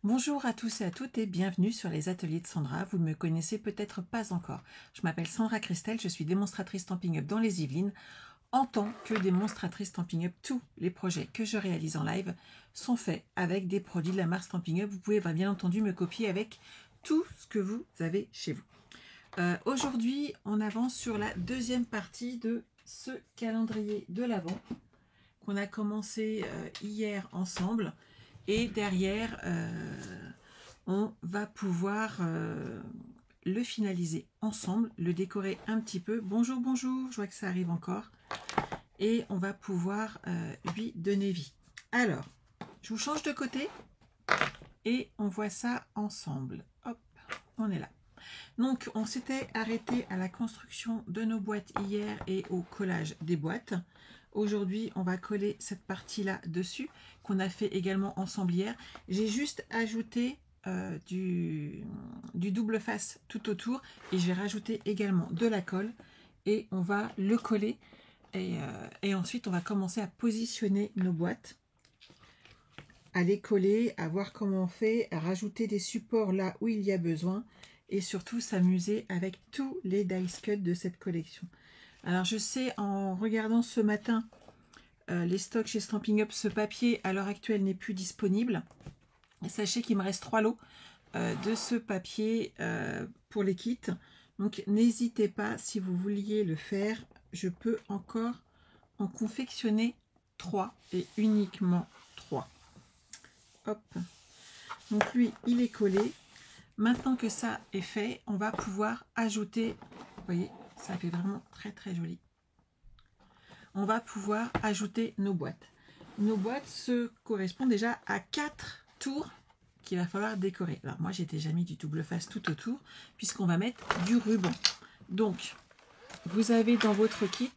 Bonjour à tous et à toutes et bienvenue sur les ateliers de Sandra. Vous ne me connaissez peut-être pas encore. Je m'appelle Sandra Christelle, je suis démonstratrice Stampin' Up dans les Yvelines. En tant que démonstratrice Stampin' Up, tous les projets que je réalise en live sont faits avec des produits de la marque Stampin' Up. Vous pouvez bien entendu me copier avec tout ce que vous avez chez vous. Aujourd'hui, on avance sur la deuxième partie de ce calendrier de l'Avent qu'on a commencé hier ensemble. Et derrière, on va pouvoir le finaliser ensemble, le décorer un petit peu. Bonjour, bonjour, je vois que ça arrive encore. Et on va pouvoir lui donner vie. Alors, je vous change de côté et on voit ça ensemble. Hop, on est là. Donc, on s'était arrêté à la construction de nos boîtes hier et au collage des boîtes. Aujourd'hui, on va coller cette partie-là dessus, qu'on a fait également ensemble hier. J'ai juste ajouté du double face tout autour et je vais rajouter également de la colle et on va le coller et ensuite on va commencer à positionner nos boîtes, à les coller, à voir comment on fait, à rajouter des supports là où il y a besoin et surtout s'amuser avec tous les dice cuts de cette collection. Alors je sais, en regardant ce matin les stocks chez Stampin' Up, ce papier à l'heure actuelle n'est plus disponible. Et sachez qu'il me reste 3 lots de ce papier pour les kits. Donc n'hésitez pas, si vous vouliez le faire, je peux encore en confectionner 3 et uniquement 3. Hop. Donc lui, il est collé. Maintenant que ça est fait, on va pouvoir ajouter, vous voyez, ça fait vraiment très très joli. On va pouvoir ajouter nos boîtes. Nos boîtes se correspondent déjà à 4 tours qu'il va falloir décorer. Alors moi j'ai déjà mis du double face tout autour puisqu'on va mettre du ruban. Donc vous avez dans votre kit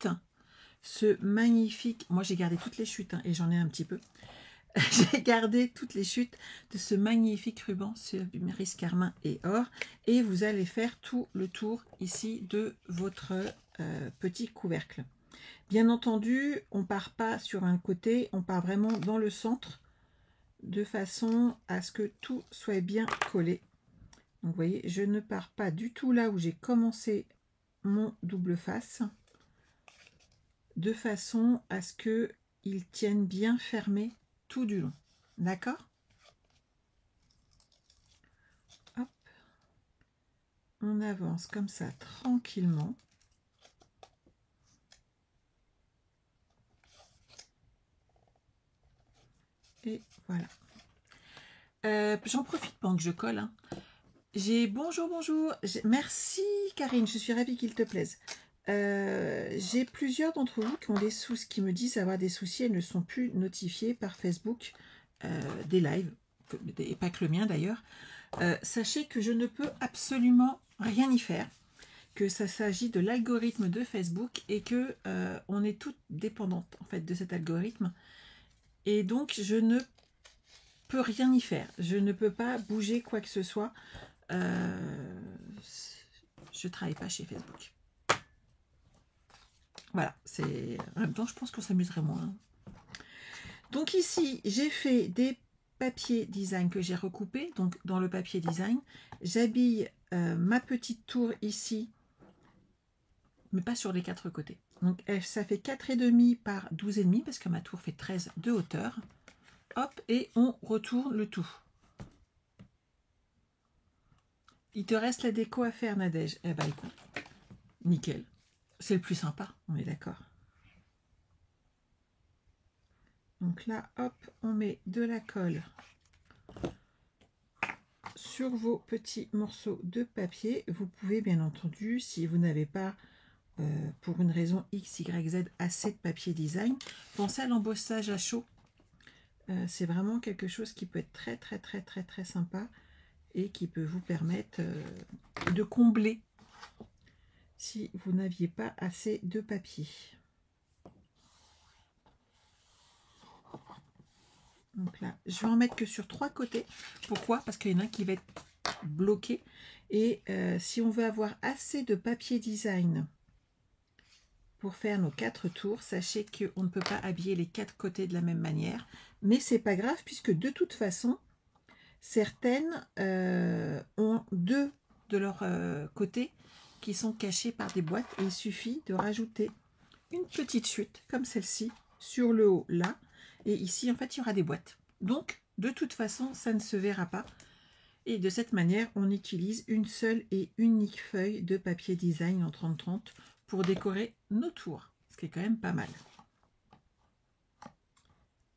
ce magnifique, moi j'ai gardé toutes les chutes et j'en ai un petit peu. J'ai gardé toutes les chutes de ce magnifique ruban sur Iris Carmin et or et vous allez faire tout le tour ici de votre petit couvercle. Bien entendu, on ne part pas sur un côté, on part vraiment dans le centre de façon à ce que tout soit bien collé. Donc vous voyez, je ne pars pas du tout là où j'ai commencé mon double face, de façon à ce qu'il tienne bien fermé tout du long. D'accord? Hop. On avance comme ça tranquillement. Et voilà. J'en profite pendant que je colle. Hein. Bonjour, bonjour. Merci Karine, je suis ravie qu'il te plaise. J'ai plusieurs d'entre vous qui ont des soucis, qui me disent avoir des soucis, elles ne sont plus notifiées par Facebook des lives, et pas que le mien d'ailleurs. Sachez que je ne peux absolument rien y faire, que ça s'agit de l'algorithme de Facebook et que on est toutes dépendantes en fait de cet algorithme. Et donc je ne peux rien y faire. Je ne peux pas bouger quoi que ce soit. Je travaille pas chez Facebook. Voilà, c'est en même temps je pense qu'on s'amuserait moins. Donc ici j'ai fait des papiers design que j'ai recoupés. Donc dans le papier design, j'habille ma petite tour ici, mais pas sur les 4 côtés. Donc ça fait 4,5 par 12,5 parce que ma tour fait 13 de hauteur. Hop, et on retourne le tout. Il te reste la déco à faire, Nadège. Eh ben écoute, nickel. C'est le plus sympa, on est d'accord. Donc là, hop, on met de la colle sur vos petits morceaux de papier. Vous pouvez bien entendu, si vous n'avez pas, pour une raison X, Y, Z, assez de papier design, pensez à l'embossage à chaud. C'est vraiment quelque chose qui peut être très très très très très sympa et qui peut vous permettre de combler si vous n'aviez pas assez de papier. Donc là, je vais en mettre que sur 3 côtés. Pourquoi? Parce qu'il y en a un qui va être bloqué. Et si on veut avoir assez de papier design pour faire nos 4 tours, sachez qu'on ne peut pas habiller les 4 côtés de la même manière. Mais c'est pas grave puisque de toute façon, Certaines ont deux de leur côté qui sont cachés par des boîtes et il suffit de rajouter une petite chute comme celle-ci sur le haut là, et ici en fait il y aura des boîtes. Donc de toute façon ça ne se verra pas, et de cette manière on utilise une seule et unique feuille de papier design en 30-30 pour décorer nos tours, ce qui est quand même pas mal.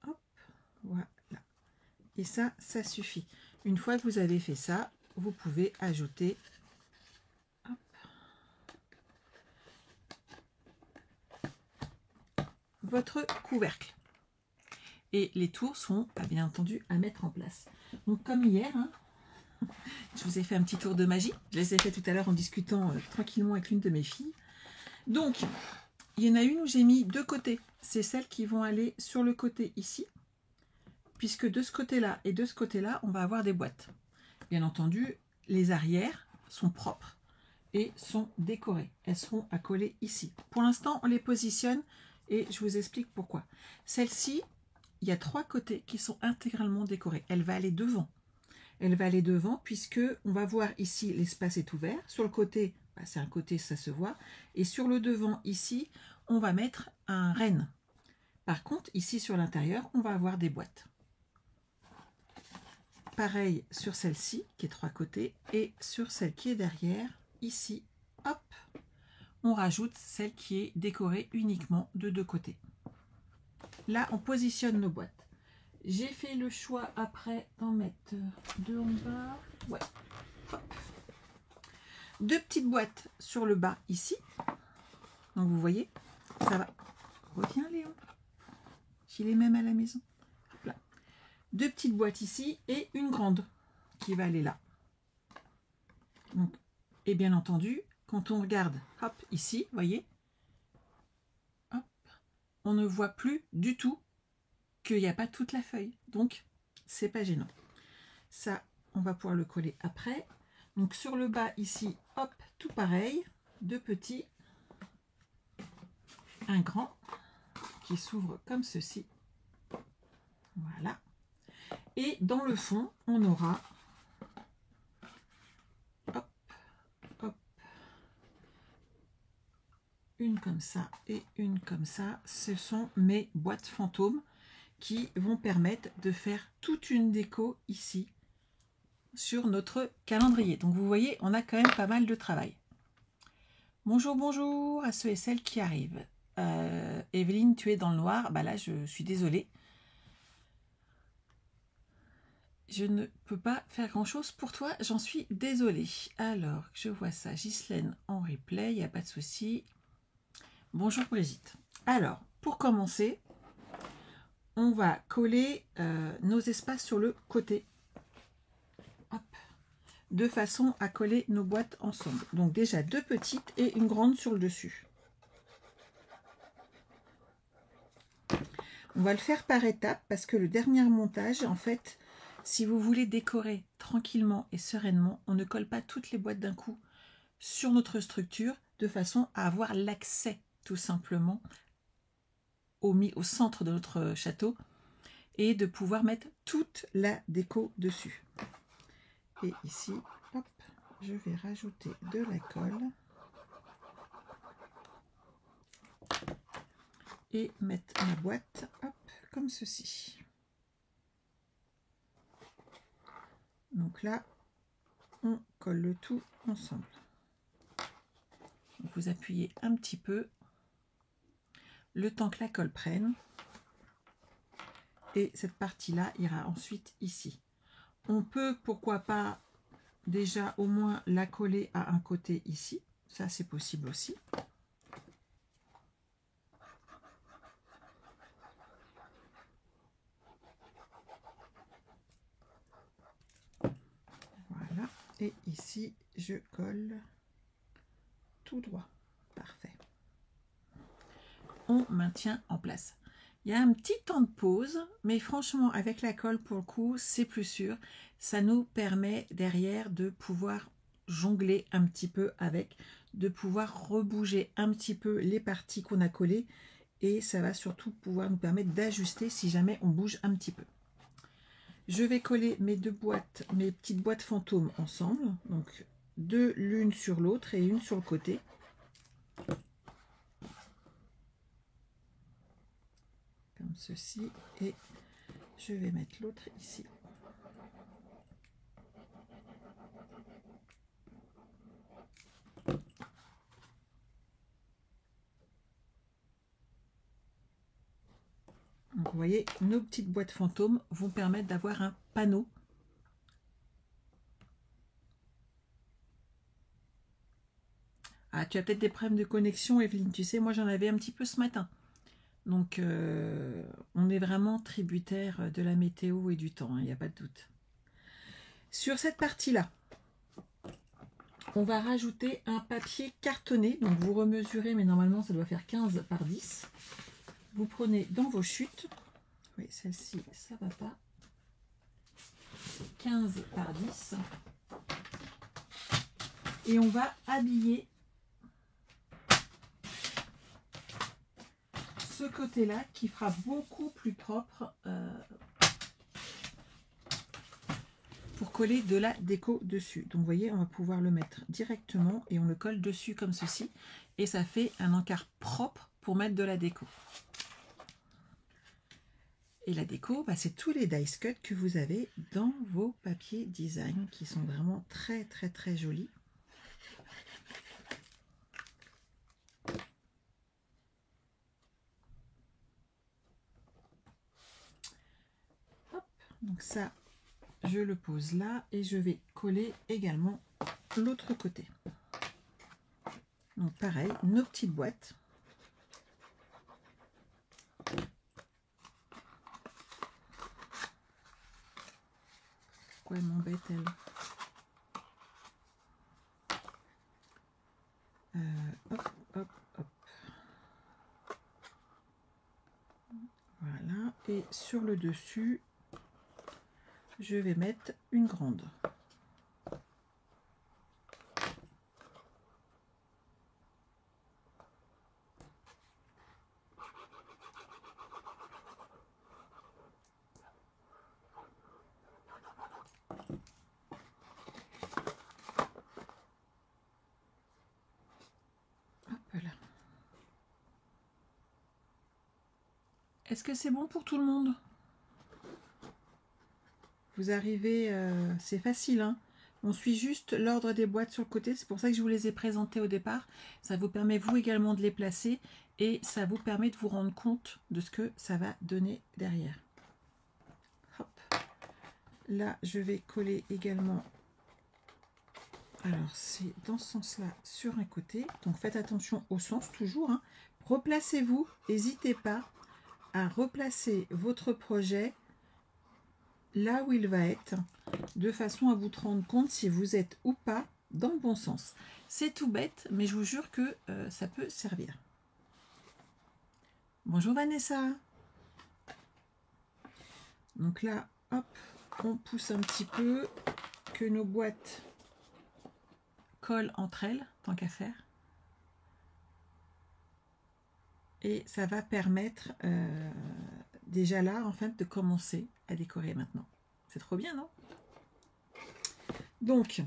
Hop, voilà. Et ça suffit. Une fois que vous avez fait ça, vous pouvez ajouter votre couvercle. Et les tours seront bien entendu à mettre en place. Donc comme hier, hein, je vous ai fait un petit tour de magie. Je les ai fait tout à l'heure en discutant tranquillement avec l'une de mes filles. Donc, il y en a une où j'ai mis deux côtés. C'est celles qui vont aller sur le côté ici, puisque de ce côté-là et de ce côté-là, on va avoir des boîtes. Bien entendu, les arrières sont propres et sont décorées. Elles seront à coller ici. Pour l'instant, on les positionne et je vous explique pourquoi. Celle-ci, il y a trois côtés qui sont intégralement décorés. Elle va aller devant. Elle va aller devant puisque on va voir ici l'espace est ouvert. Sur le côté, bah, c'est un côté, ça se voit. Et sur le devant, ici, on va mettre un renne. Par contre, ici sur l'intérieur, on va avoir des boîtes. Pareil sur celle-ci, qui est trois côtés, et sur celle qui est derrière, ici, hop, on rajoute celle qui est décorée uniquement de deux côtés. Là, on positionne nos boîtes. J'ai fait le choix après d'en mettre deux en bas. Ouais. Hop. Deux petites boîtes sur le bas ici. Donc vous voyez, ça va. Reviens Léon. J'ai les mêmes à la maison. Hop là. Deux petites boîtes ici et une grande qui va aller là. Donc, et bien entendu, quand on regarde, hop, ici, voyez, hop, on ne voit plus du tout qu'il n'y a pas toute la feuille. Donc, c'est pas gênant. Ça, on va pouvoir le coller après. Donc, sur le bas, ici, hop, tout pareil. Deux petits. Un grand qui s'ouvre comme ceci. Voilà. Et dans le fond, on aura hop, hop, une comme ça et une comme ça. Ce sont mes boîtes fantômes qui vont permettre de faire toute une déco ici sur notre calendrier. Donc vous voyez, on a quand même pas mal de travail. Bonjour, bonjour à ceux et celles qui arrivent. Evelyne, tu es dans le noir. Bah là, je suis désolée. Je ne peux pas faire grand-chose pour toi, j'en suis désolée. Alors, je vois ça, Ghislaine en replay, il n'y a pas de souci. Bonjour Brigitte. Alors, pour commencer, on va coller nos espaces sur le côté. Hop. De façon à coller nos boîtes ensemble. Donc déjà deux petites et une grande sur le dessus. On va le faire par étapes parce que le dernier montage, en fait, si vous voulez décorer tranquillement et sereinement, on ne colle pas toutes les boîtes d'un coup sur notre structure de façon à avoir l'accès tout simplement au centre de notre château et de pouvoir mettre toute la déco dessus. Et ici, hop, je vais rajouter de la colle et mettre ma boîte hop, comme ceci. Donc là, on colle le tout ensemble. Vous appuyez un petit peu le temps que la colle prenne. Et cette partie-là ira ensuite ici. On peut, pourquoi pas, déjà au moins la coller à un côté ici. Ça, c'est possible aussi. Voilà. Et ici, je colle tout droit. Parfait. On maintient en place. Il y a un petit temps de pause, mais franchement, avec la colle, pour le coup, c'est plus sûr. Ça nous permet derrière de pouvoir jongler un petit peu avec, de pouvoir rebouger un petit peu les parties qu'on a collées. Et ça va surtout pouvoir nous permettre d'ajuster si jamais on bouge un petit peu. Je vais coller mes deux boîtes, mes petites boîtes fantômes ensemble. Donc deux l'une sur l'autre et une sur le côté. Comme ceci. Et je vais mettre l'autre ici. Donc vous voyez, nos petites boîtes fantômes vont permettre d'avoir un panneau. Ah, tu as peut-être des problèmes de connexion, Evelyne. Tu sais, moi j'en avais un petit peu ce matin. Donc on est vraiment tributaire de la météo et du temps, hein, il n'y a pas de doute. Sur cette partie-là, on va rajouter un papier cartonné. Donc vous remesurez, mais normalement ça doit faire 15 par 10. Vous prenez dans vos chutes, oui celle-ci ça va pas, 15 par 10, et on va habiller ce côté-là qui fera beaucoup plus propre pour coller de la déco dessus. Donc vous voyez, on va pouvoir le mettre directement et on le colle dessus comme ceci, et ça fait un encart propre pour mettre de la déco. Et la déco, bah, c'est tous les dice cuts que vous avez dans vos papiers design qui sont vraiment très très très jolis. Hop, donc ça, je le pose là et je vais coller également l'autre côté. Donc pareil, nos petites boîtes. Pourquoi elle m'embête, elle? Hop, hop, hop. Voilà. Et sur le dessus, je vais mettre une grande. Est-ce que c'est bon pour tout le monde? Vous arrivez, c'est facile, hein? On suit juste l'ordre des boîtes sur le côté, c'est pour ça que je vous les ai présentées au départ. Ça vous permet vous également de les placer et ça vous permet de vous rendre compte de ce que ça va donner derrière. Hop. Là, je vais coller également, alors c'est dans ce sens-là sur un côté, donc faites attention au sens toujours, hein. Replacez-vous, n'hésitez pas à replacer votre projet là où il va être, de façon à vous rendre compte si vous êtes ou pas dans le bon sens. C'est tout bête, mais je vous jure que ça peut servir. Bonjour Vanessa. Donc là, hop, on pousse un petit peu, que nos boîtes collent entre elles, tant qu'à faire. Et ça va permettre déjà là, en fait, de commencer à décorer maintenant. C'est trop bien, non? Donc,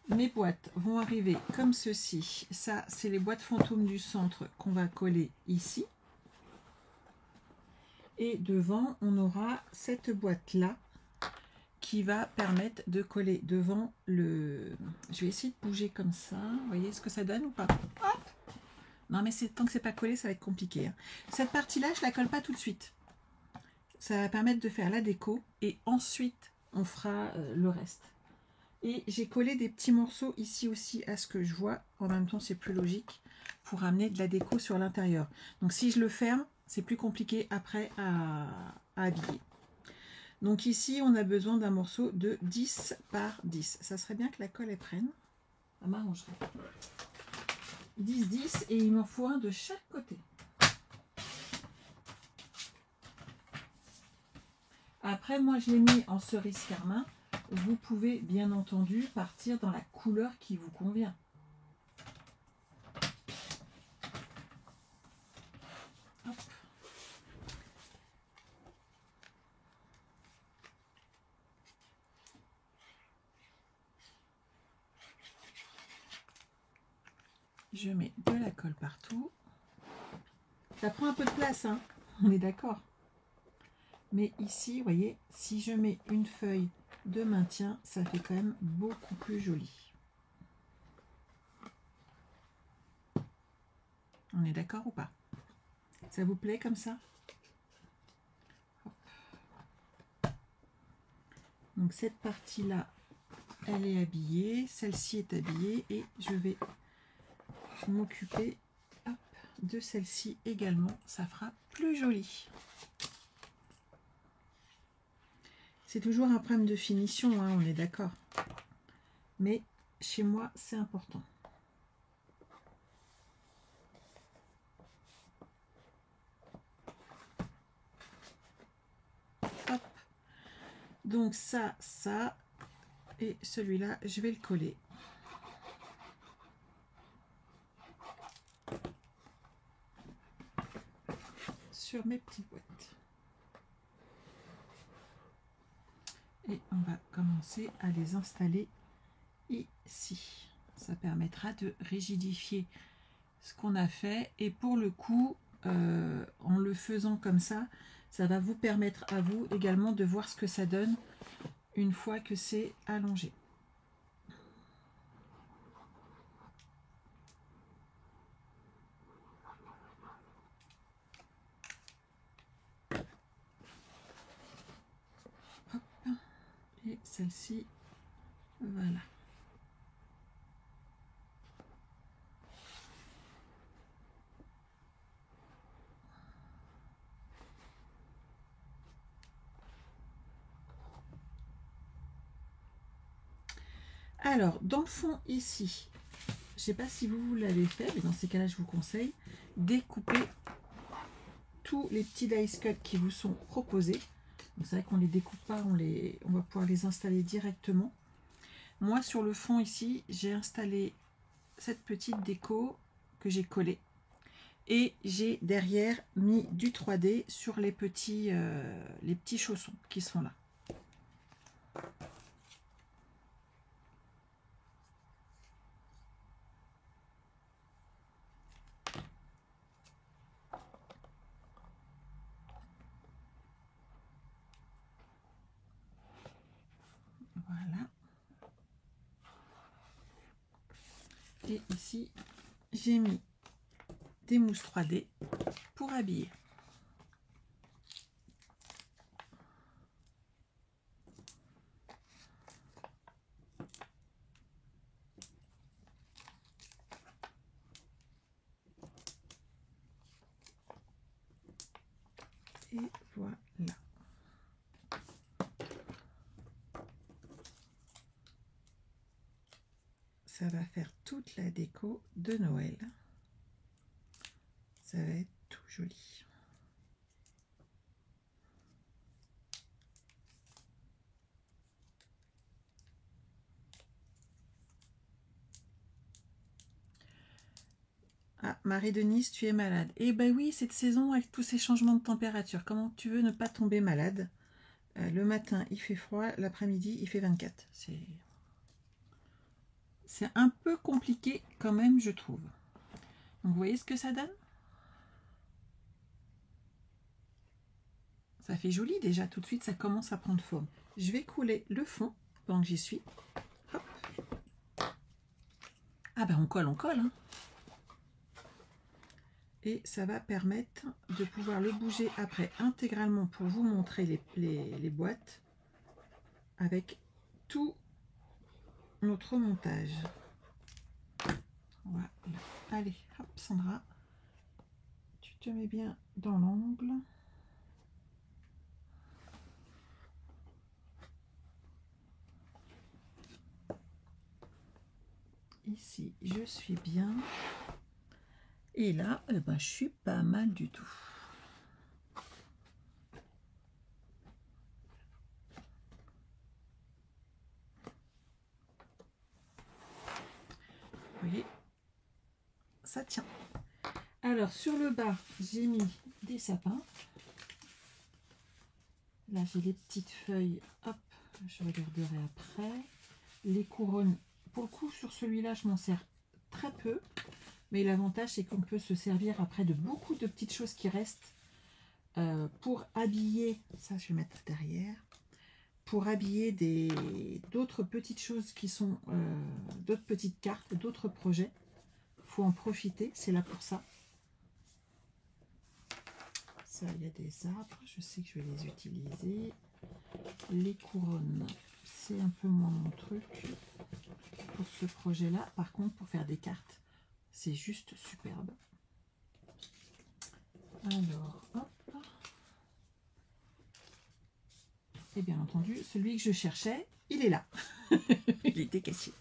mes boîtes vont arriver comme ceci. Ça, c'est les boîtes fantômes du centre qu'on va coller ici. Et devant, on aura cette boîte-là qui va permettre de coller devant le... Je vais essayer de bouger comme ça. Vous voyez ce que ça donne ou pas? Hop! Non, mais tant que c'est pas collé, ça va être compliqué, hein. Cette partie-là, je la colle pas tout de suite. Ça va permettre de faire la déco et ensuite, on fera le reste. Et j'ai collé des petits morceaux ici aussi à ce que je vois. En même temps, c'est plus logique pour amener de la déco sur l'intérieur. Donc, si je le ferme, c'est plus compliqué après à habiller. Donc ici, on a besoin d'un morceau de 10 par 10. Ça serait bien que la colle elle prenne. Ça m'arrangerait. 10, 10 et il m'en faut un de chaque côté. Après, moi, je l'ai mis en cerise carmin. Vous pouvez bien entendu partir dans la couleur qui vous convient. Je mets de la colle partout. Ça prend un peu de place, hein, on est d'accord. Mais ici, vous voyez, si je mets une feuille de maintien, ça fait quand même beaucoup plus joli. On est d'accord ou pas? Ça vous plaît comme ça? Hop. Donc cette partie-là, elle est habillée, celle-ci est habillée et je vais m'occuper de celle-ci également, ça fera plus joli. C'est toujours un problème de finition, hein, on est d'accord. Mais chez moi, c'est important. Hop. Donc ça, et celui-là, je vais le coller. Sur mes petites boîtes. Et on va commencer à les installer ici. Ça permettra de rigidifier ce qu'on a fait. Et pour le coup, en le faisant comme ça va vous permettre à vous également de voir ce que ça donne une fois que c'est allongé. Hop. Et celle-ci, voilà. Alors, dans le fond, ici, je ne sais pas si vous l'avez fait, mais dans ces cas-là, je vous conseille découper tous les petits dice cuts qui vous sont proposés. C'est vrai qu'on ne les découpe pas, on va pouvoir les installer directement. Moi, sur le fond ici, j'ai installé cette petite déco que j'ai collée. Et j'ai derrière mis du 3D sur les petits chaussons qui sont là. Voilà. Et ici, j'ai mis des mousses 3D pour habiller. Et voilà. Ça va faire toute la déco de Noël. Ça va être tout joli. Ah, Marie-Denise, tu es malade. Eh ben oui, cette saison, avec tous ces changements de température, comment tu veux ne pas tomber malade? Le matin, il fait froid, l'après-midi, il fait 24. C'est un peu compliqué quand même, je trouve. Donc, vous voyez ce que ça donne? Ça fait joli déjà, tout de suite, ça commence à prendre forme. Je vais couler le fond pendant que j'y suis. Hop. Ah ben on colle, hein. Et ça va permettre de pouvoir le bouger après intégralement pour vous montrer les boîtes avec tout notre montage. Voilà. Allez, hop Sandra, tu te mets bien dans l'angle. Ici, je suis bien. Et là, eh ben, je suis pas mal du tout. Vous voyez, ça tient. Alors, sur le bas, j'ai mis des sapins. Là, j'ai les petites feuilles. Hop, je regarderai après. Les couronnes, pour le coup, sur celui-là, je m'en sers très peu. Mais l'avantage, c'est qu'on peut se servir après de beaucoup de petites choses qui restent pour habiller, ça je vais mettre derrière, pour habiller d'autres petites choses qui sont d'autres petites cartes, d'autres projets. Il faut en profiter, c'est là pour ça. Ça, il y a des arbres, je sais que je vais les utiliser. Les couronnes, c'est un peu moins mon truc pour ce projet-là. Par contre, pour faire des cartes, c'est juste superbe. Alors, hop. Et bien entendu, celui que je cherchais, il est là. Il était caché.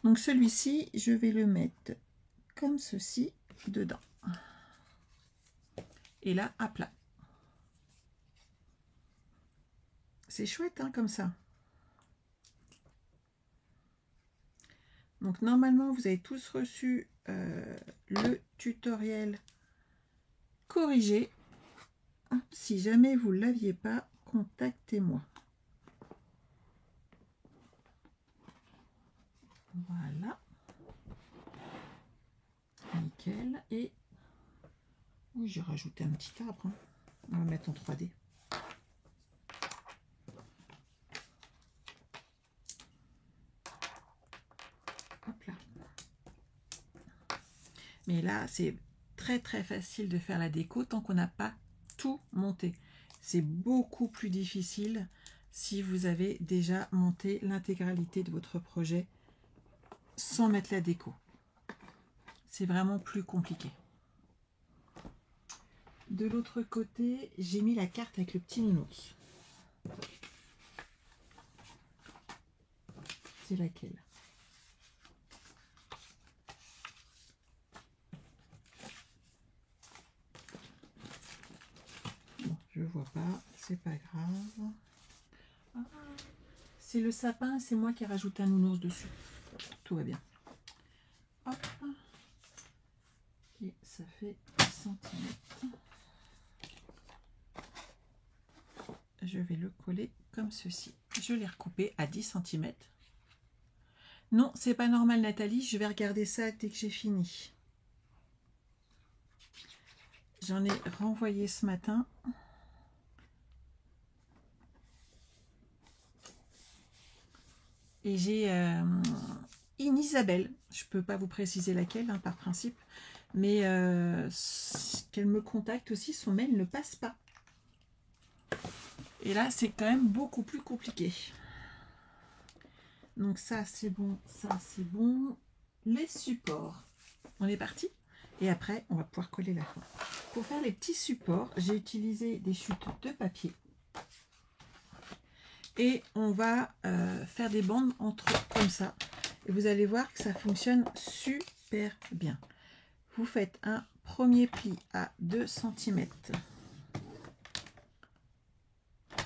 Donc celui-ci, je vais le mettre comme ceci dedans. Et là, à plat. C'est chouette, hein, comme ça. Donc normalement, vous avez tous reçu le tutoriel corrigé. Si jamais vous ne l'aviez pas, contactez-moi. Voilà. Nickel. Et oui, j'ai rajouté un petit arbre. Hein. On va mettre en 3D. Hop là. Mais là, c'est très très facile de faire la déco tant qu'on n'a pas tout monté. C'est beaucoup plus difficile si vous avez déjà monté l'intégralité de votre projet sans mettre la déco. C'est vraiment plus compliqué. De l'autre côté, j'ai mis la carte avec le petit nounours. C'est laquelle? Bon, je vois pas, c'est pas grave. Ah, c'est le sapin, c'est moi qui ai rajouté un nounours dessus. Tout va bien. Hop. Et ça fait 10 cm. Je vais le coller comme ceci. Je l'ai recoupé à 10 cm. Non, c'est pas normal, Nathalie. Je vais regarder ça dès que j'ai fini. J'en ai renvoyé ce matin. Et j'ai une Isabelle. Je ne peux pas vous préciser laquelle, hein, par principe. Mais qu'elle me contacte aussi. Son mail ne passe pas. Et là, c'est quand même beaucoup plus compliqué. Donc ça, c'est bon. Ça, c'est bon. Les supports. On est parti. Et après, on va pouvoir coller la fin. Pour faire les petits supports, j'ai utilisé des chutes de papier. Et on va faire des bandes entre eux, comme ça. Et vous allez voir que ça fonctionne super bien. Vous faites un premier pli à 2 cm.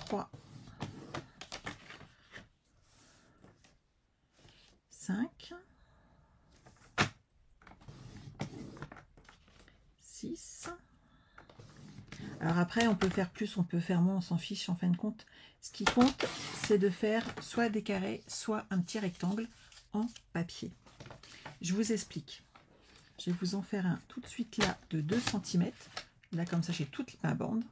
3, 5, 6. Alors après, on peut faire plus, on peut faire moins, on s'en fiche en fin de compte. Ce qui compte, c'est de faire soit des carrés, soit un petit rectangle en papier. Je vous explique. Je vais vous en faire un tout de suite là de 2 cm. Là, comme ça, j'ai toute ma bande.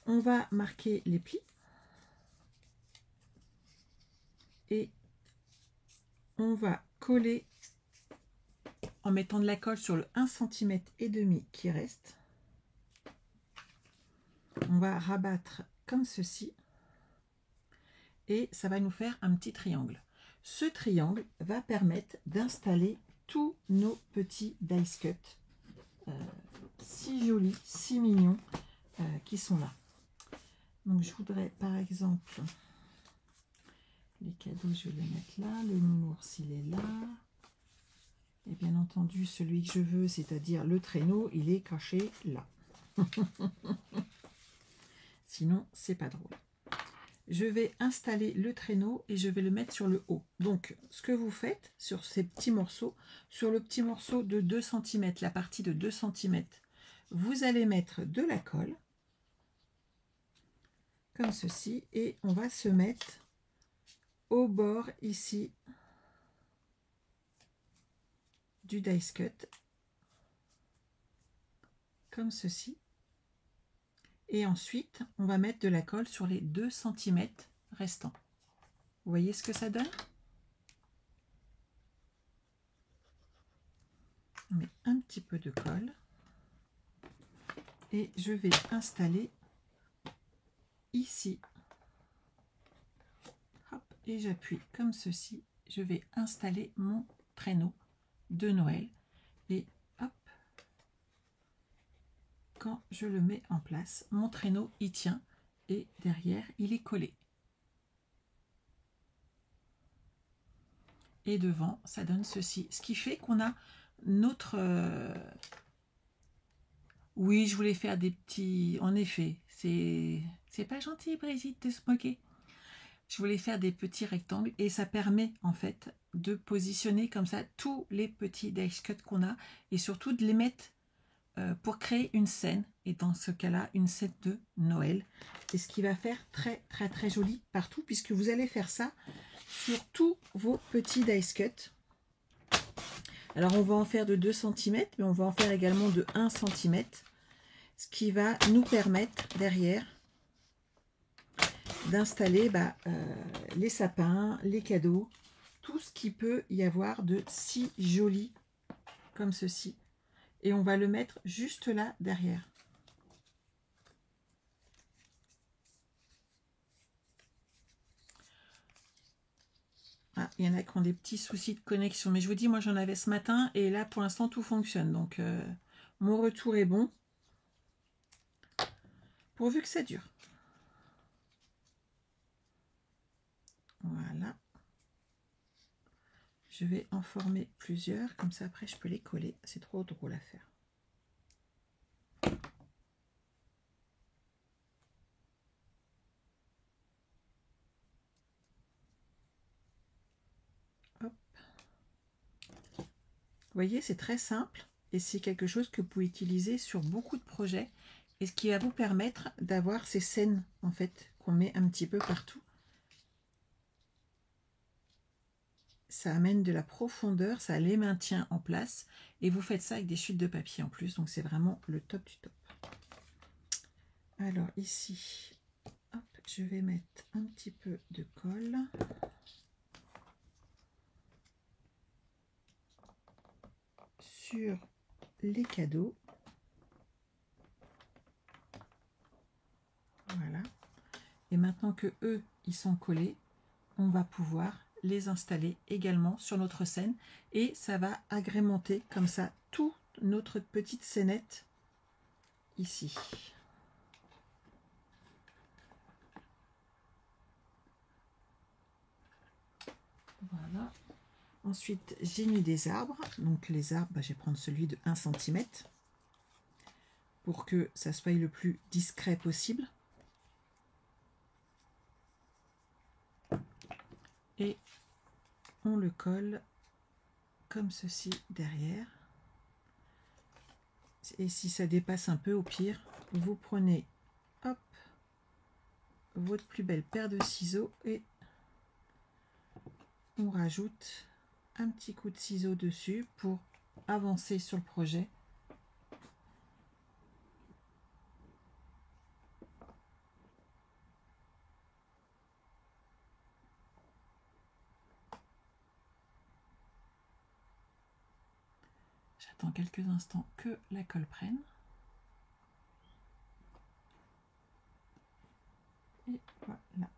On va marquer les plis. Et on va coller en mettant de la colle sur le 1,5 cm qui reste. On va rabattre comme ceci. Et ça va nous faire un petit triangle. Ce triangle va permettre d'installer tous nos petits dice cut. Si jolis, si mignons, qui sont là. Donc je voudrais par exemple, les cadeaux, je vais les mettre là. Le nounours, il est là. Et bien entendu, celui que je veux, c'est-à-dire le traîneau, il est caché là. Sinon, c'est pas drôle. Je vais installer le traîneau et je vais le mettre sur le haut. Donc, ce que vous faites sur ces petits morceaux, sur le petit morceau de 2 cm, la partie de 2 cm, vous allez mettre de la colle, comme ceci, et on va se mettre au bord ici du dice cut, comme ceci. Et ensuite, on va mettre de la colle sur les 2 cm restants. Vous voyez ce que ça donne? On met un petit peu de colle. Et je vais installer ici. Hop, et j'appuie comme ceci. Je vais installer mon traîneau de Noël. Et hop, quand je le mets en place, mon traîneau y tient et derrière il est collé. Et devant, ça donne ceci. Ce qui fait qu'on a notre... Oui, je voulais faire des petits... En effet, c'est pas gentil, Brigitte, de se moquer. Je voulais faire des petits rectangles et ça permet en fait de positionner comme ça tous les petits dice cut qu'on a et surtout de les mettre pour créer une scène, et dans ce cas-là, une scène de Noël. Et ce qui va faire très très très joli partout, puisque vous allez faire ça sur tous vos petits dice cut. Alors on va en faire de 2 cm, mais on va en faire également de 1 cm, ce qui va nous permettre derrière d'installer les sapins, les cadeaux, tout ce qui peut y avoir de si joli comme ceci. Et on va le mettre juste là derrière. Ah, il y en a qui ont des petits soucis de connexion. Mais je vous dis, moi j'en avais ce matin et là pour l'instant tout fonctionne. Donc mon retour est bon. Pourvu que ça dure. Voilà. Je vais en former plusieurs. Comme ça après je peux les coller. C'est trop drôle à faire. Hop. Vous voyez, c'est très simple. Et c'est quelque chose que vous pouvez utiliser sur beaucoup de projets. Et ce qui va vous permettre d'avoir ces scènes, en fait, qu'on met un petit peu partout. Ça amène de la profondeur, ça les maintient en place. Et vous faites ça avec des chutes de papier en plus. Donc c'est vraiment le top du top. Alors ici, hop, je vais mettre un petit peu de colle. Sur les cadeaux. Voilà. Et maintenant que eux, ils sont collés, on va pouvoir les installer également sur notre scène. Et ça va agrémenter comme ça toute notre petite scénette ici. Voilà. Ensuite, j'ai mis des arbres. Donc les arbres, je vais prendre celui de 1 cm pour que ça soit le plus discret possible. Et on le colle comme ceci derrière. Et si ça dépasse un peu, au pire, vous prenez hop, votre plus belle paire de ciseaux et on rajoute un petit coup de ciseau dessus pour avancer sur le projet. J'attends quelques instants que la colle prenne. Et voilà.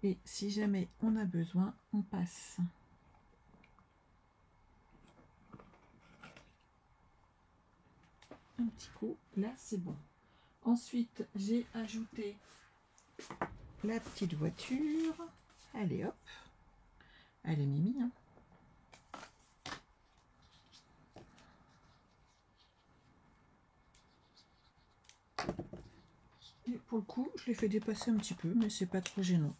Et si jamais on a besoin, on passe un petit coup. Là, c'est bon. Ensuite, j'ai ajouté la petite voiture. Allez, hop. Elle est mimi, hein. Et pour le coup, je l'ai fait dépasser un petit peu, mais c'est pas trop gênant.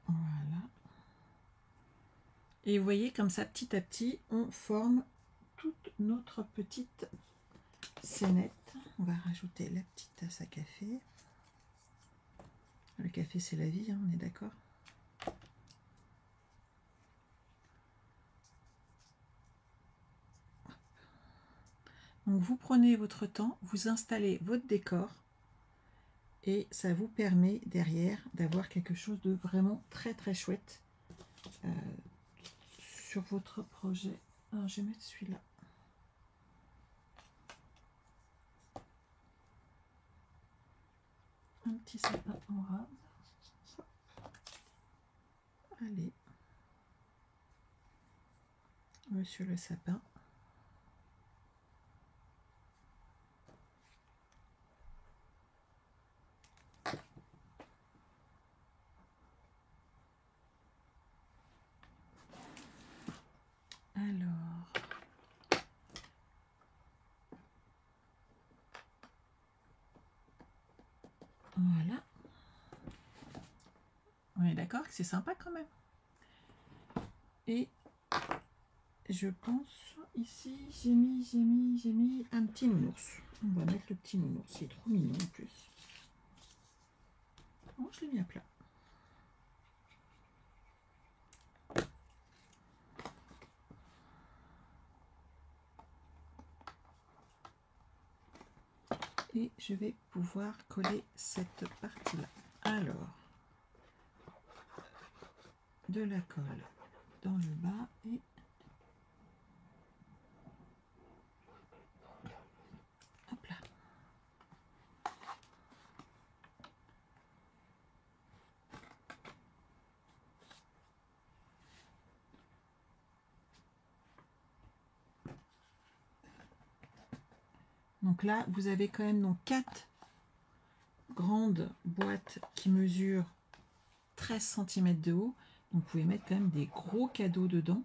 Voilà. Et vous voyez, comme ça, petit à petit, on forme toute notre petite scénette. On va rajouter la petite tasse à café. Le café, c'est la vie, hein, on est d'accord. Donc vous prenez votre temps, vous installez votre décor et ça vous permet derrière d'avoir quelque chose de vraiment très très chouette sur votre projet. Alors je vais mettre celui-là. Un petit sapin en rase. Allez. Monsieur le sapin. Alors, voilà. On est d'accord que c'est sympa quand même. Et je pense ici, j'ai mis un petit nounours. On va mettre le petit nounours, il est trop mignon en plus. Oh, je l'ai mis à plat. Et je vais pouvoir coller cette partie-là. Alors, de la colle dans le bas et hop là. Donc là, vous avez quand même donc 4 grandes boîtes qui mesurent 13 cm de haut. Donc vous pouvez mettre quand même des gros cadeaux dedans.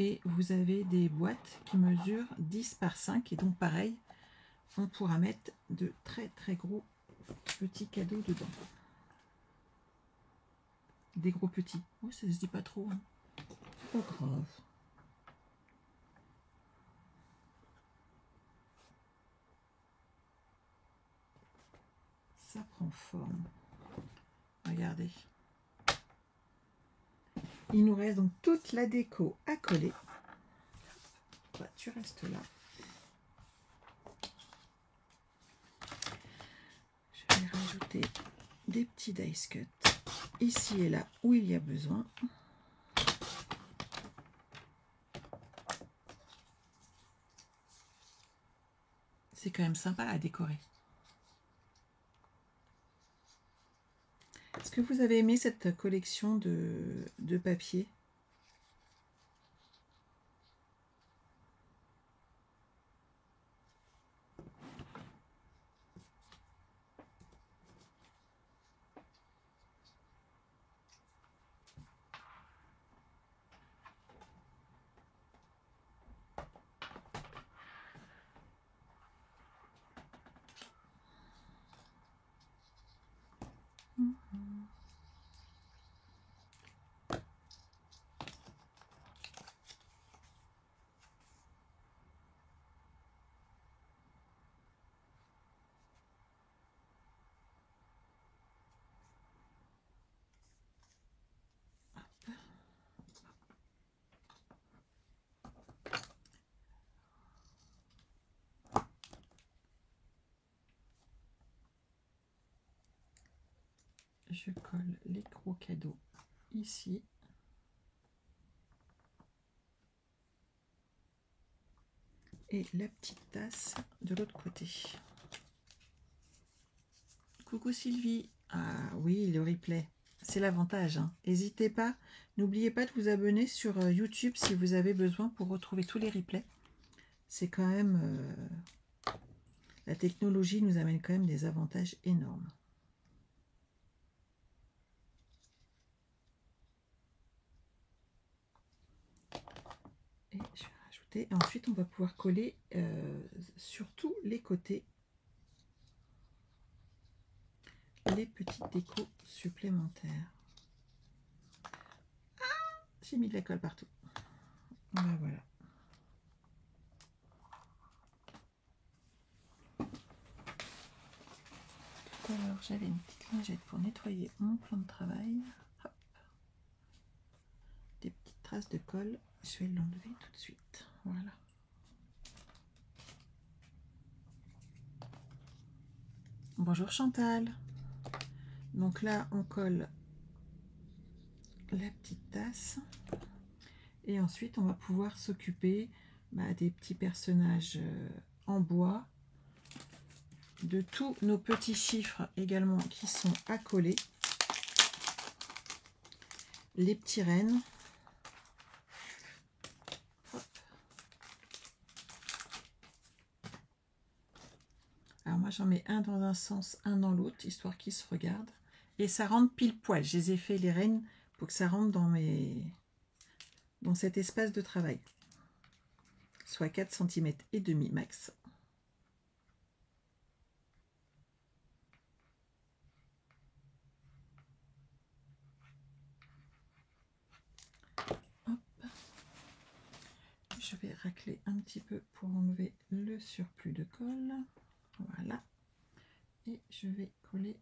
Et vous avez des boîtes qui mesurent 10 par 5. Et donc pareil, on pourra mettre de très très gros petits cadeaux dedans. Des gros petits. Oui, ça se dit pas trop. Hein. C'est pas grave. Ça prend forme. Regardez. Il nous reste donc toute la déco à coller. Bah, tu restes là. Je vais rajouter des petits dice cuts ici et là où il y a besoin. C'est quand même sympa à décorer. Est-ce que vous avez aimé cette collection de papier ? Je colle les gros cadeaux ici. Et la petite tasse de l'autre côté. Coucou Sylvie. Ah oui, le replay. C'est l'avantage. N'hésitez pas. N'oubliez pas de vous abonner sur YouTube si vous avez besoin pour retrouver tous les replays. C'est quand même... la technologie nous amène quand même des avantages énormes. Et je vais rajouter. Ensuite, on va pouvoir coller sur tous les côtés les petites décos supplémentaires. Ah, j'ai mis de la colle partout. Ben voilà. à l'heure, j'avais une petite lingette pour nettoyer mon plan de travail. Hop. Des petites traces de colle. Je vais l'enlever tout de suite. Voilà. Bonjour Chantal. Donc là, on colle la petite tasse. Et ensuite, on va pouvoir s'occuper des petits personnages en bois, de tous nos petits chiffres également qui sont à coller, les petits rennes. Hop. Alors moi, j'en mets un dans un sens, un dans l'autre, histoire qu'ils se regardent. Et ça rentre pile poil. Je les ai fait les rennes pour que ça rentre dans cet espace de travail. Soit 4 cm et demi max. Hop. Je vais racler un petit peu pour enlever le surplus de colle. Voilà. Et je vais coller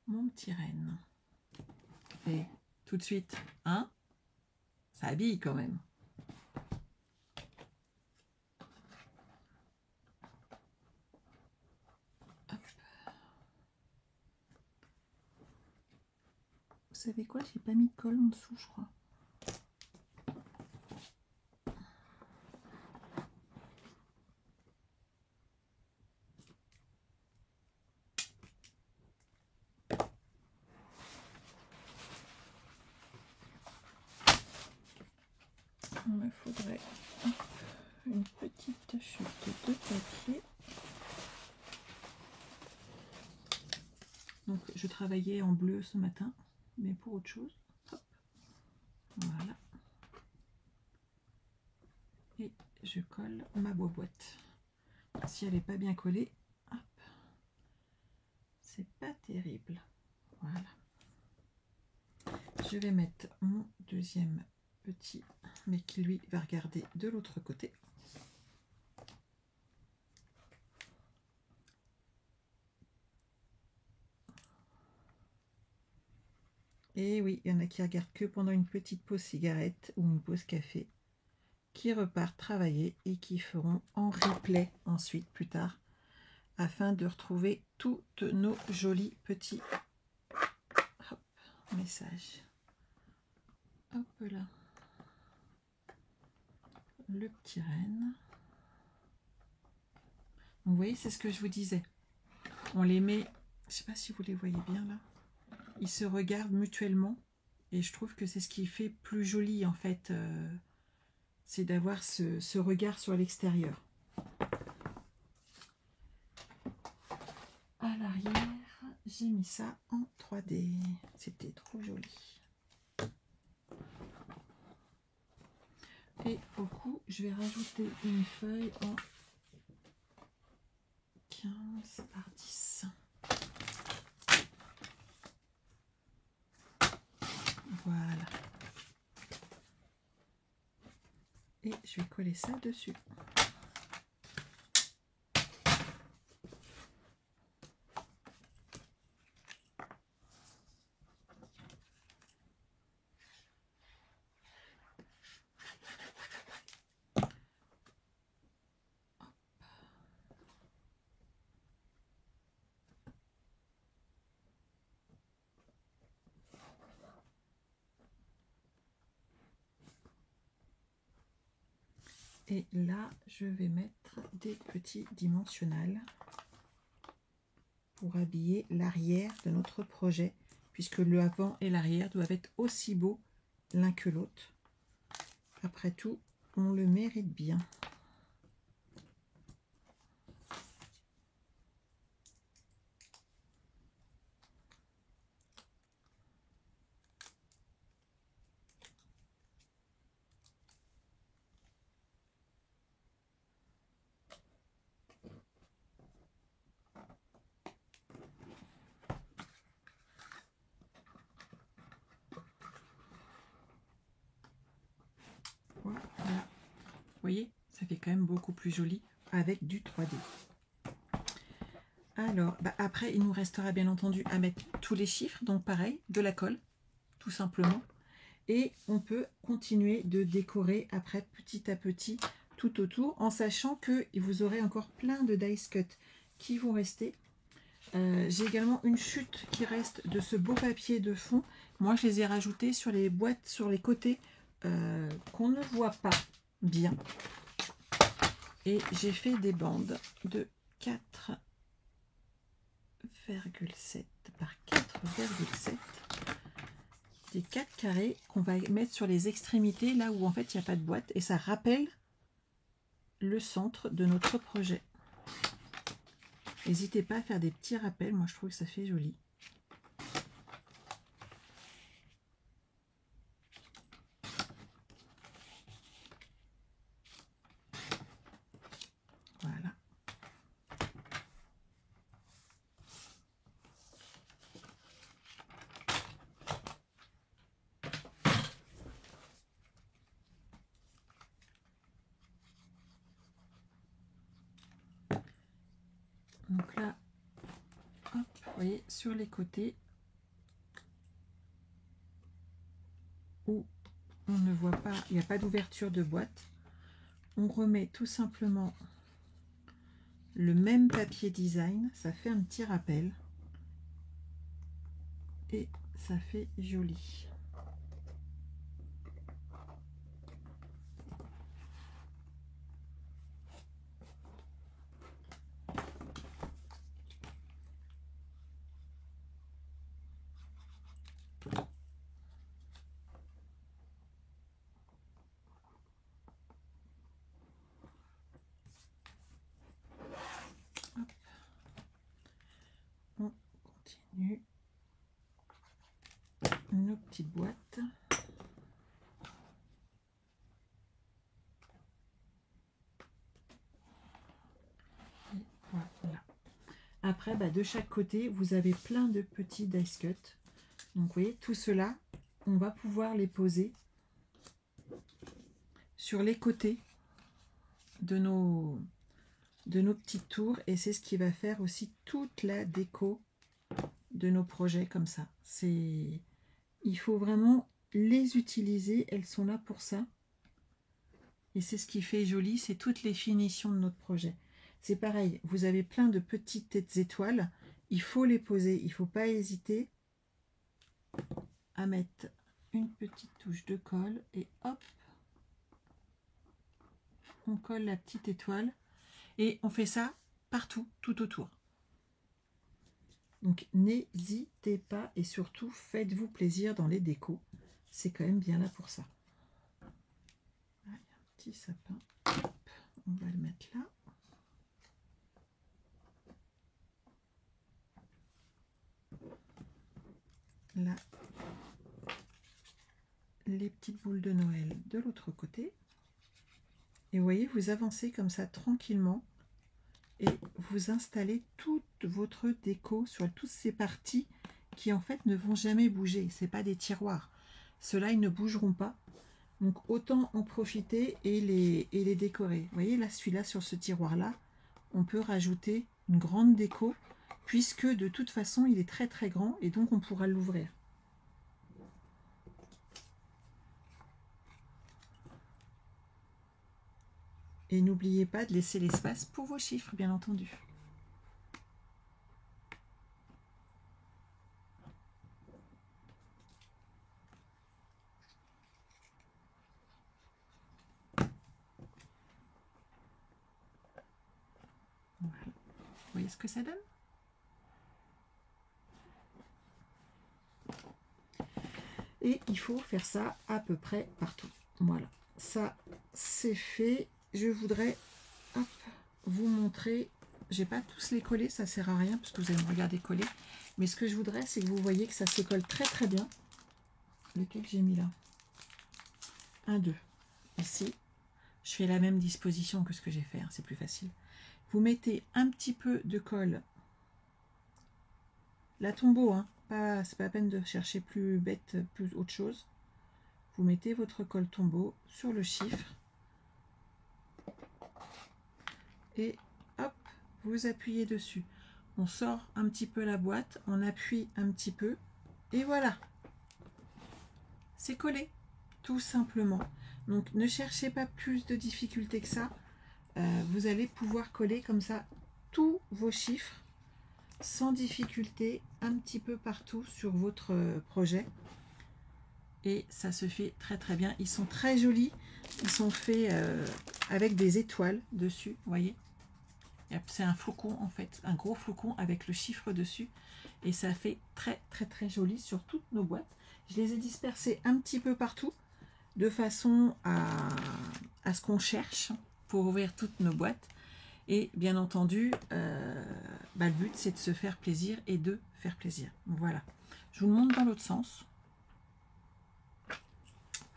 mon petit renne. Et tout de suite, hein, ça habille quand même. Hop. Vous savez quoi, j'ai pas mis de colle en dessous, je crois. Il me faudrait une petite chute de papier. Donc je travaillais en bleu ce matin, mais pour autre chose. Hop. Voilà. Et je colle ma boîte. Si elle n'est pas bien collée, hop, c'est pas terrible. Voilà. Je vais mettre mon deuxième petit, mais qui lui va regarder de l'autre côté. Et oui, il y en a qui regardent que pendant une petite pause cigarette ou une pause café, qui repartent travailler et qui feront en replay ensuite, plus tard, afin de retrouver toutes nos jolis petits messages. Hop là. Le petit renne. Vous voyez, c'est ce que je vous disais. On les met, je ne sais pas si vous les voyez bien là. Ils se regardent mutuellement et je trouve que c'est ce qui fait plus joli en fait. C'est d'avoir ce regard sur l'extérieur. À l'arrière, j'ai mis ça en 3D. C'était trop joli. Et au cou, je vais rajouter une feuille en 15 par 10. Voilà. Et je vais coller ça dessus. Et là, je vais mettre des petits dimensionnels pour habiller l'arrière de notre projet, puisque le avant et l'arrière doivent être aussi beaux l'un que l'autre. Après tout, on le mérite bien. Voilà. Vous voyez, Ça fait quand même beaucoup plus joli avec du 3D. Alors, après, il nous restera bien entendu à mettre tous les chiffres. Donc pareil, de la colle, tout simplement. Et on peut continuer de décorer après petit à petit tout autour, en sachant que vous aurez encore plein de dice cut qui vont rester. J'ai également une chute qui reste de ce beau papier de fond. Moi, je les ai rajoutés sur les boîtes, sur les côtés, qu'on ne voit pas bien. Et j'ai fait des bandes de 4,7 par 4,7. Des 4 carrés qu'on va mettre sur les extrémités, là où en fait il n'y a pas de boîte. Et ça rappelle le centre de notre projet. N'hésitez pas à faire des petits rappels, moi je trouve que ça fait joli. Voilà. Donc là, hop, vous voyez, sur les côtés, où on ne voit pas, il n'y a pas d'ouverture de boîte, on remet tout simplement le même papier design, ça fait un petit rappel et ça fait joli. Hop. On continue nos petites boîtes. Et voilà. Après, de chaque côté, vous avez plein de petits dice cut. Donc, vous voyez, tout cela, on va pouvoir les poser sur les côtés de nos petites tours. Et c'est ce qui va faire aussi toute la déco de nos projets comme ça. Il faut vraiment les utiliser. Elles sont là pour ça. Et c'est ce qui fait joli, c'est toutes les finitions de notre projet. C'est pareil, vous avez plein de petites têtes étoiles. Il faut les poser. Il ne faut pas hésiter à mettre une petite touche de colle et hop, on colle la petite étoile et on fait ça partout, tout autour. Donc n'hésitez pas et surtout faites-vous plaisir dans les décos, c'est quand même bien là pour ça. Là, il y a un petit sapin, hop, on va le mettre là. Là, les petites boules de Noël de l'autre côté. Et vous voyez, vous avancez comme ça tranquillement et vous installez toute votre déco sur toutes ces parties qui en fait ne vont jamais bouger. Ce n'est pas des tiroirs. Ceux-là, ils ne bougeront pas. Donc autant en profiter et les décorer. Vous voyez, là, celui-là, sur ce tiroir-là, on peut rajouter une grande déco puisque de toute façon, il est très très grand et donc on pourra l'ouvrir. Et n'oubliez pas de laisser l'espace pour vos chiffres, bien entendu. Voilà. Vous voyez ce que ça donne? Et il faut faire ça à peu près partout. Voilà, ça c'est fait. Je voudrais vous montrer, j'ai pas tous les collés, ça sert à rien parce que vous allez me regarder coller, mais ce que je voudrais c'est que vous voyez que ça se colle très très bien. Lequel j'ai mis là? 1, 2. Ici, je fais la même disposition que ce que j'ai fait, hein, c'est plus facile. Vous mettez un petit peu de colle, la tombeau, hein, c'est pas la peine de chercher plus bête, plus autre chose. Vous mettez votre colle tombeau sur le chiffre. et hop, vous appuyez dessus. On sort un petit peu la boîte, on appuie un petit peu et voilà. C'est collé, tout simplement. Donc ne cherchez pas plus de difficultés que ça. Vous allez pouvoir coller comme ça tous vos chiffres sans difficulté un petit peu partout sur votre projet. Et ça se fait très très bien. Ils sont très jolis. Ils sont faits avec des étoiles dessus, vous voyez. C'est un flocon en fait, un gros flocon avec le chiffre dessus. Et ça fait très très très joli sur toutes nos boîtes. Je les ai dispersés un petit peu partout de façon à ce qu'on cherche pour ouvrir toutes nos boîtes. Et bien entendu, le but c'est de se faire plaisir et de faire plaisir. Voilà. Je vous le montre dans l'autre sens.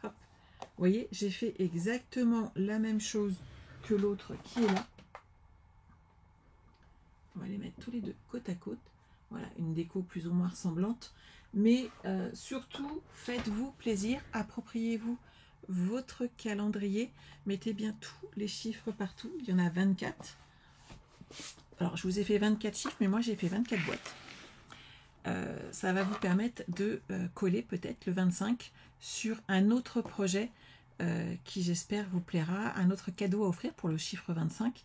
Hop. Vous voyez, j'ai fait exactement la même chose que l'autre qui est là. On va les mettre tous les deux côte à côte. Voilà, une déco plus ou moins ressemblante. Mais surtout, faites-vous plaisir, appropriez-vous votre calendrier. Mettez bien tous les chiffres partout. Il y en a 24. Alors, je vous ai fait 24 chiffres, mais moi, j'ai fait 24 boîtes. Ça va vous permettre de coller peut-être le 25 sur un autre projet qui, j'espère, vous plaira. Un autre cadeau à offrir pour le chiffre 25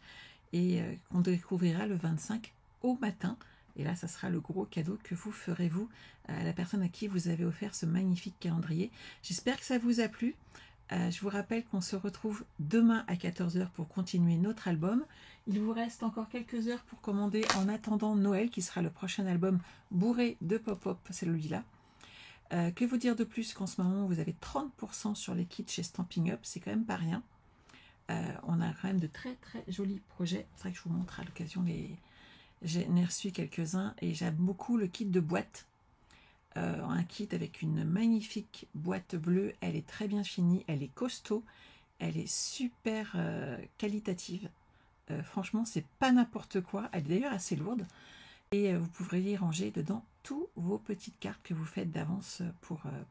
et qu'on découvrira le 25 au matin. Et là, ça sera le gros cadeau que vous ferez, vous, à la personne à qui vous avez offert ce magnifique calendrier. J'espère que ça vous a plu. Je vous rappelle qu'on se retrouve demain à 14 h pour continuer notre album. Il vous reste encore quelques heures pour commander en attendant Noël, qui sera le prochain album bourré de pop-up, celui-là. Que vous dire de plus qu'en ce moment, vous avez 30% sur les kits chez Stampin' Up, c'est quand même pas rien. On a quand même de très très jolis projets. C'est vrai que je vous montre à l'occasion J'en ai reçu quelques-uns et j'aime beaucoup le kit de boîte. Un kit avec une magnifique boîte bleue. Elle est très bien finie, elle est costaud, elle est super qualitative. Franchement, c'est pas n'importe quoi. Elle est d'ailleurs assez lourde. Et vous pourrez y ranger dedans tous vos petites cartes que vous faites d'avance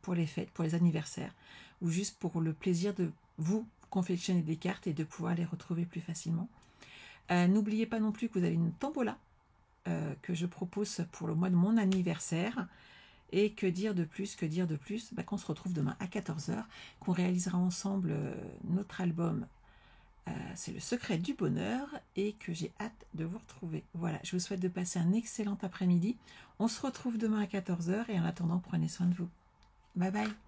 pour les fêtes, pour les anniversaires, ou juste pour le plaisir de vous confectionner des cartes et de pouvoir les retrouver plus facilement. N'oubliez pas non plus que vous avez une tombola que je propose pour le mois de mon anniversaire. Et que dire de plus, qu'on se retrouve demain à 14 h, qu'on réalisera ensemble notre album c'est le secret du bonheur et que j'ai hâte de vous retrouver. Voilà, je vous souhaite de passer un excellent après-midi. On se retrouve demain à 14 h et en attendant, prenez soin de vous. Bye bye.